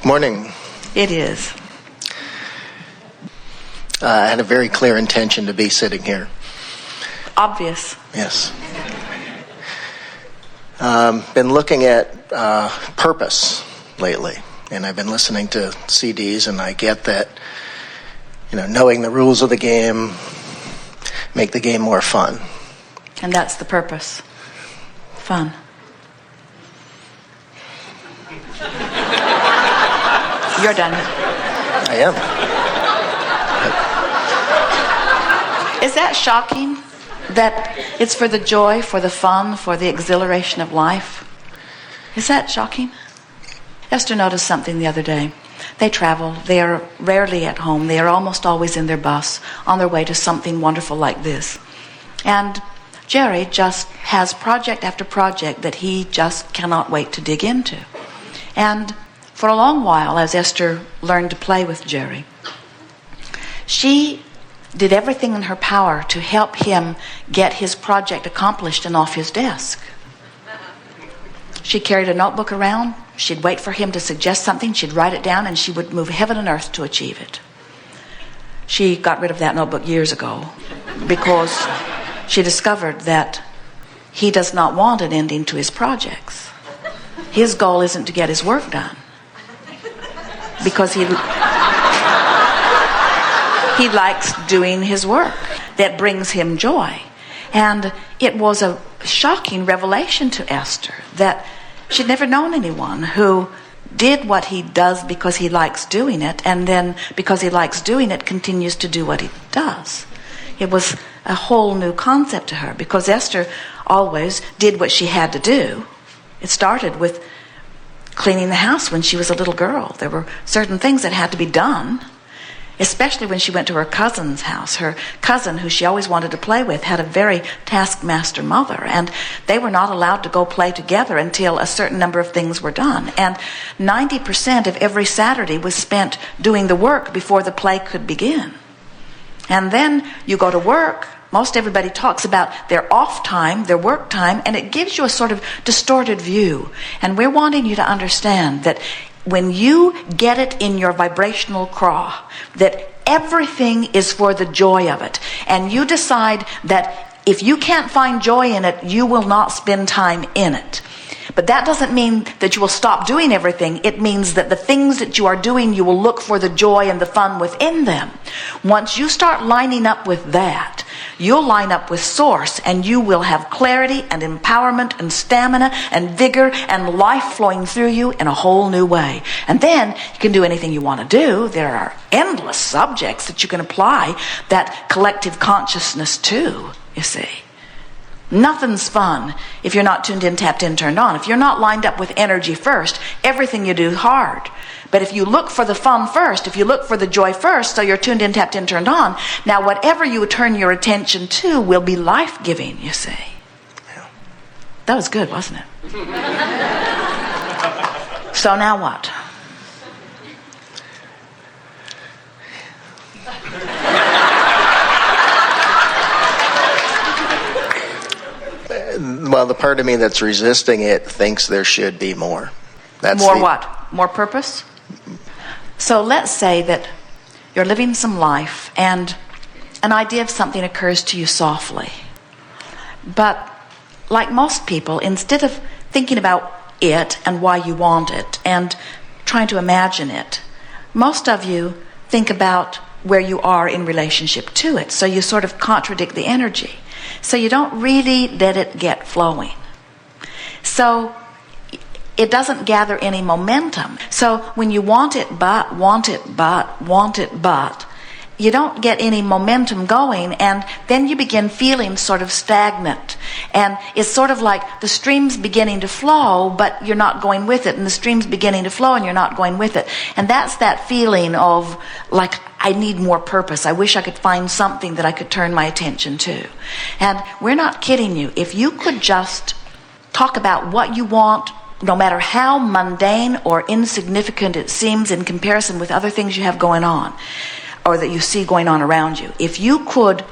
Morning. It is. I had a very clear intention to be sitting here. Obvious. Yes. Been looking at purpose lately, and I've been listening to CDs, and I get that, knowing the rules of the game make the game more fun. And that's the purpose. Fun. You're done. I am. Is that shocking? That it's for the joy, for the fun, for the exhilaration of life? Is that shocking? Esther noticed something the other day. They travel. They are rarely at home. They are almost always in their bus on their way to something wonderful like this. And Jerry just has project after project that he just cannot wait to dig into. And for a long while, as Esther learned to play with Jerry, she did everything in her power to help him get his project accomplished and off his desk. She carried a notebook around. She'd wait for him to suggest something. She'd write it down, and she would move heaven and earth to achieve it. She got rid of that notebook years ago because she discovered that he does not want an ending to his projects. His goal isn't to get his work done because he likes doing his work that brings him joy. And it was a shocking revelation to Esther that she'd never known anyone who did what he does because he likes doing it, and then because he likes doing it continues to do what he does. It was a whole new concept to her because Esther always did what she had to do. It started with cleaning the house when she was a little girl. There were certain things that had to be done, especially when she went to her cousin's house. Her cousin, who she always wanted to play with, had a very taskmaster mother, and they were not allowed to go play together until a certain number of things were done. And 90% of every Saturday was spent doing the work before the play could begin. And then you go to work. Most everybody talks about their off time, their work time, and it gives you a sort of distorted view. And we're wanting you to understand that when you get it in your vibrational craw, that everything is for the joy of it, and you decide that if you can't find joy in it, you will not spend time in it. But that doesn't mean that you will stop doing everything. It means that the things that you are doing, you will look for the joy and the fun within them. Once you start lining up with that, you'll line up with Source, and you will have clarity and empowerment and stamina and vigor and life flowing through you in a whole new way. And then you can do anything you want to do. There are endless subjects that you can apply that collective consciousness to, you see. Nothing's fun if you're not tuned in, tapped in, turned on. If you're not lined up with energy first, everything you do is hard. But if you look for the fun first, if you look for the joy first, so you're tuned in, tapped in, turned on, now whatever you turn your attention to will be life-giving, you see. Yeah. That was good, wasn't it? So now what? Well, the part of me that's resisting it thinks there should be more. What? More purpose? So let's say that you're living some life and an idea of something occurs to you softly. But like most people, instead of thinking about it and why you want it and trying to imagine it, most of you think about where you are in relationship to it. So you sort of contradict the energy. So you don't really let it get flowing. So it doesn't gather any momentum. So when you want it but, you don't get any momentum going, and then you begin feeling sort of stagnant. And it's sort of like the stream's beginning to flow, but you're not going with it, and the stream's beginning to flow and you're not going with it. And that's that feeling of like, I need more purpose. I wish I could find something that I could turn my attention to. And we're not kidding you. If you could just talk about what you want, no matter how mundane or insignificant it seems in comparison with other things you have going on, or that you see going on around you, if you could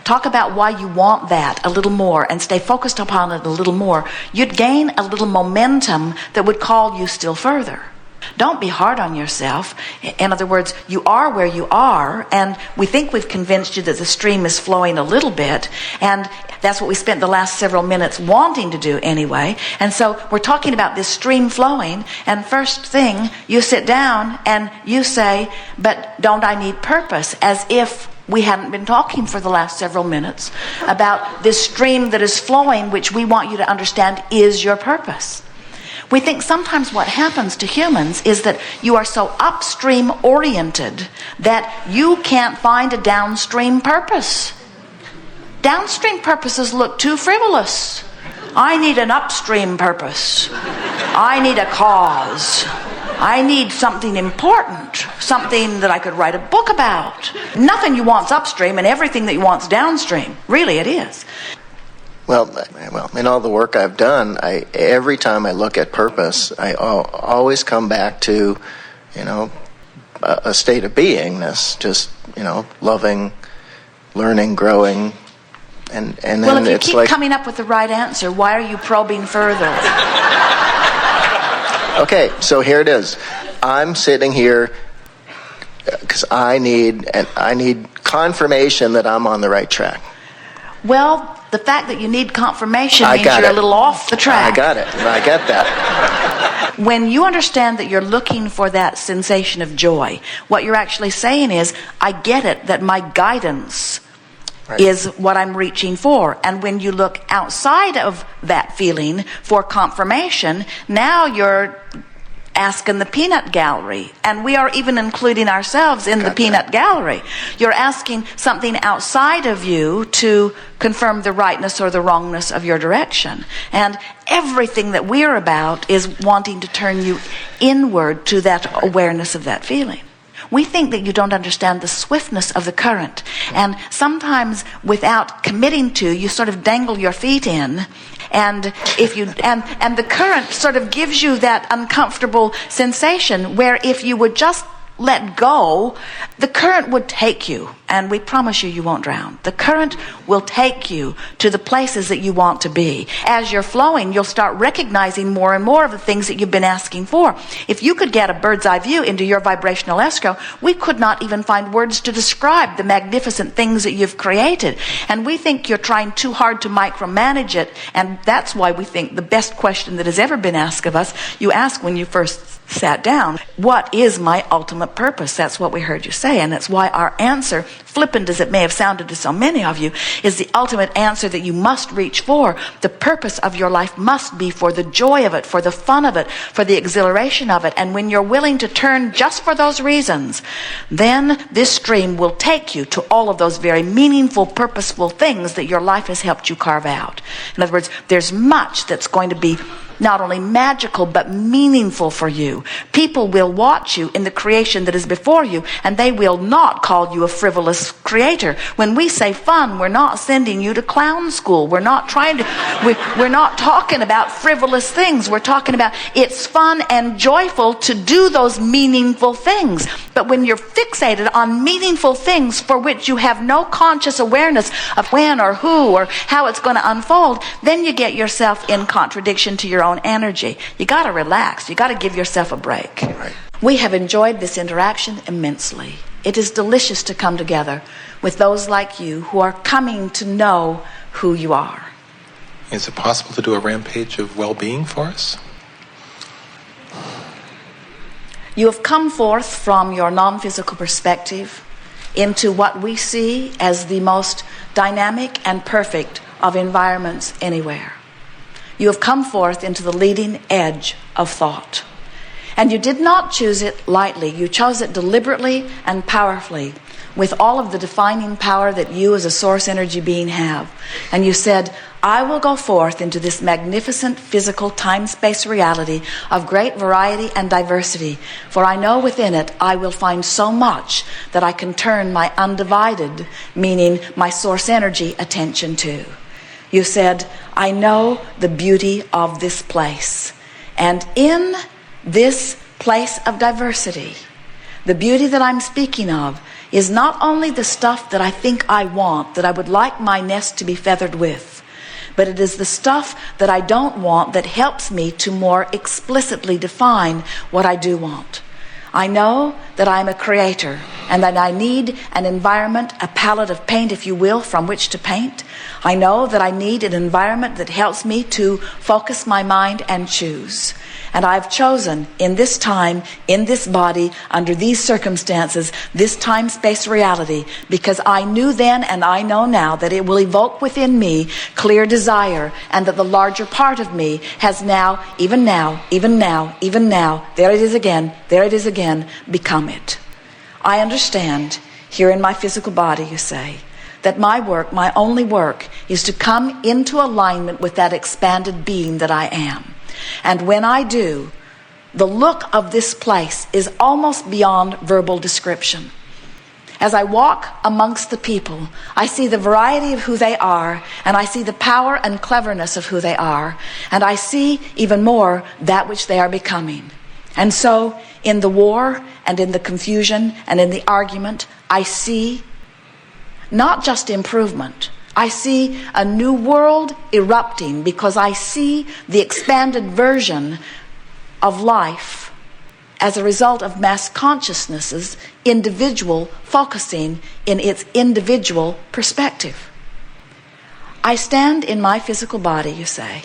talk about why you want that a little more and stay focused upon it a little more, you'd gain a little momentum that would call you still further. Don't be hard on yourself. In other words, you are where you are, and we think we've convinced you that the stream is flowing a little bit, and that's what we spent the last several minutes wanting to do anyway. And so we're talking about this stream flowing, and first thing, you sit down and you say, but don't I need purpose? As if we hadn't been talking for the last several minutes about this stream that is flowing, which we want you to understand is your purpose. We think sometimes what happens to humans is that you are so upstream oriented that you can't find a downstream purpose. Downstream purposes look too frivolous. I need an upstream purpose. I need a cause. I need something important, something that I could write a book about. Nothing you want's upstream and everything that you want's downstream. Really, it is. Well, in all the work I've done, every time I look at purpose, I always come back to, a state of beingness, just, loving, learning, growing, and then well, if you it's keep like, coming up with the right answer, why are you probing further? Okay, so here it is. I'm sitting here because I need confirmation that I'm on the right track. Well, the fact that you need confirmation means you're a little off the track. I got it. I get that. When you understand that you're looking for that sensation of joy, what you're actually saying is, I get it that my guidance is what I'm reaching for. And when you look outside of that feeling for confirmation, now you're asking the peanut gallery. And we are even including ourselves in the peanut gallery. You're asking something outside of you to confirm the rightness or the wrongness of your direction. And everything that we're about is wanting to turn you inward to that awareness of that feeling. We think that you don't understand the swiftness of the current. And sometimes without committing to, you sort of dangle your feet in. And if you and the current sort of gives you that uncomfortable sensation where if you would just let go, the current would take you, and we promise you won't drown. The current will take you to the places that you want to be. As you're flowing, you'll start recognizing more and more of the things that you've been asking for. If you could get a bird's eye view into your vibrational escrow, we could not even find words to describe the magnificent things that you've created. And we think you're trying too hard to micromanage it, and that's why we think the best question that has ever been asked of us, you ask when you first sat down, what is my ultimate purpose? That's what we heard you say, and that's why our answer, flippant as it may have sounded to so many of you, is the ultimate answer that you must reach for. The purpose of your life must be for the joy of it, for the fun of it, for the exhilaration of it. And when you're willing to turn just for those reasons, then this stream will take you to all of those very meaningful, purposeful things that your life has helped you carve out. In other words, there's much that's going to be not only magical but meaningful for you. People will watch you in the creation that is before you, and they will not call you a frivolous creator. When we say fun, we're not sending you to clown school. We're not talking about frivolous things. We're talking about it's fun and joyful to do those meaningful things. But when you're fixated on meaningful things for which you have no conscious awareness of when or who or how it's going to unfold, then you get yourself in contradiction to your own energy. You got to relax. You got to give yourself a break. Right. We have enjoyed this interaction immensely. It is delicious to come together with those like you who are coming to know who you are. Is it possible to do a rampage of well-being for us? You have come forth from your non-physical perspective into what we see as the most dynamic and perfect of environments anywhere. You have come forth into the leading edge of thought. And you did not choose it lightly. You chose it deliberately and powerfully, with all of the defining power that you as a source energy being have. And you said, I will go forth into this magnificent physical time-space reality of great variety and diversity, for I know within it I will find so much that I can turn my undivided, meaning my source energy, attention to. You said, I know the beauty of this place. And in this place of diversity, the beauty that I'm speaking of is not only the stuff that I think I want, that I would like my nest to be feathered with. but it is the stuff that I don't want that helps me to more explicitly define what I do want. I know that I'm a creator and that I need an environment, a palette of paint, if you will, from which to paint. I know that I need an environment that helps me to focus my mind and choose. And I've chosen in this time, in this body, under these circumstances, this time-space reality, because I knew then and I know now that it will evoke within me clear desire, and that the larger part of me has now, there it is again, become it. I understand, here in my physical body, you say, that my work, my only work, is to come into alignment with that expanded being that I am. And when I do, the look of this place is almost beyond verbal description. As I walk amongst the people, I see the variety of who they are, and I see the power and cleverness of who they are, and I see even more that which they are becoming. And so, in the war, and in the confusion, and in the argument, I see not just improvement. I see a new world erupting, because I see the expanded version of life as a result of mass consciousness's individual focusing in its individual perspective. I stand in my physical body, you say,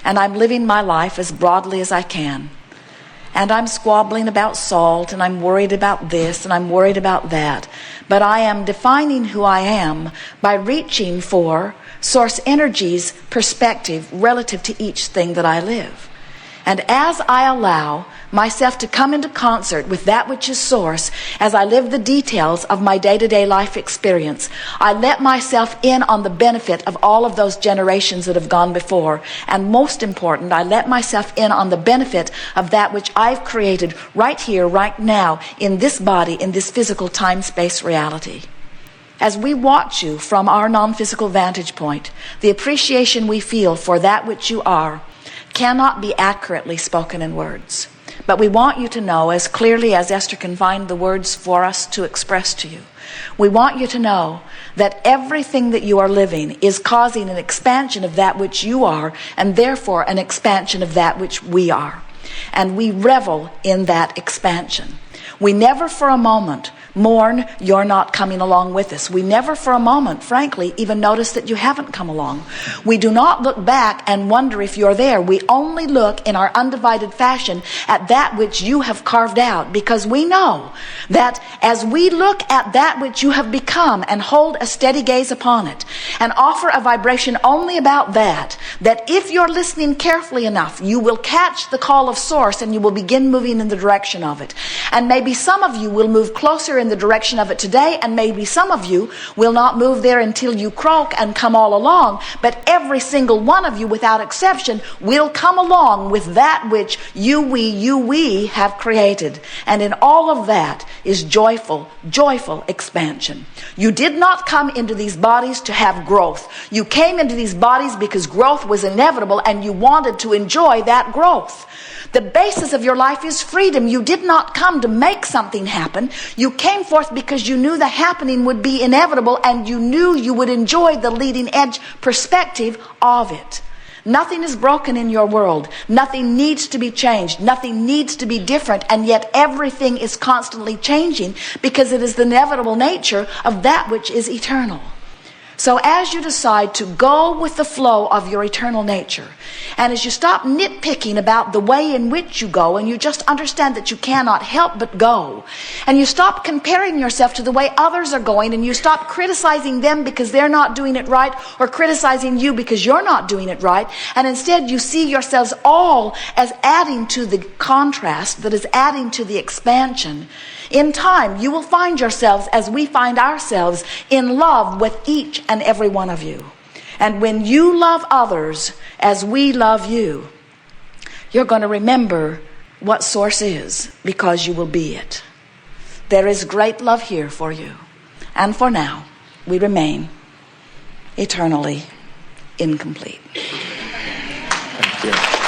and I'm living my life as broadly as I can. And I'm squabbling about salt, and I'm worried about this, and I'm worried about that. But I am defining who I am by reaching for source energy's perspective relative to each thing that I live. And as I allow myself to come into concert with that which is source, as I live the details of my day-to-day life experience, I let myself in on the benefit of all of those generations that have gone before. And most important, I let myself in on the benefit of that which I've created right here, right now, in this body, in this physical time-space reality. As we watch you from our non-physical vantage point, the appreciation we feel for that which you are cannot be accurately spoken in words. But we want you to know, as clearly as Esther can find the words for us to express to you, we want you to know that everything that you are living is causing an expansion of that which you are, and therefore an expansion of that which we are. And we revel in that expansion. We never for a moment mourn you're not coming along with us. We never for a moment, frankly, even notice that you haven't come along. We do not look back and wonder if you're there. We only look in our undivided fashion at that which you have carved out, because we know that as we look at that which you have become and hold a steady gaze upon it and offer a vibration only about that if you're listening carefully enough, you will catch the call of source and you will begin moving in the direction of it. And maybe some of you will move closer in the direction of it today, and maybe some of you will not move there until you croak and come all along, but every single one of you without exception will come along with that which we have created. And in all of that is joyful expansion. You did not come into these bodies to have growth. You came into these bodies because growth was inevitable and you wanted to enjoy that growth. The basis of your life is freedom. You did not come to make something happen. You came forth because you knew the happening would be inevitable, and you knew you would enjoy the leading edge perspective of it. Nothing is broken in your world. Nothing needs to be changed. Nothing needs to be different. And yet everything is constantly changing, because it is the inevitable nature of that which is eternal. So as you decide to go with the flow of your eternal nature, and as you stop nitpicking about the way in which you go, and you just understand that you cannot help but go, and you stop comparing yourself to the way others are going, and you stop criticizing them because they're not doing it right, or criticizing you because you're not doing it right, and instead you see yourselves all as adding to the contrast that is adding to the expansion, in time you will find yourselves, as we find ourselves, in love with each and every one of you. And when you love others as we love you, you're going to remember what source is, because you will be it. There is great love here for you. And for now, we remain eternally incomplete. Thank you.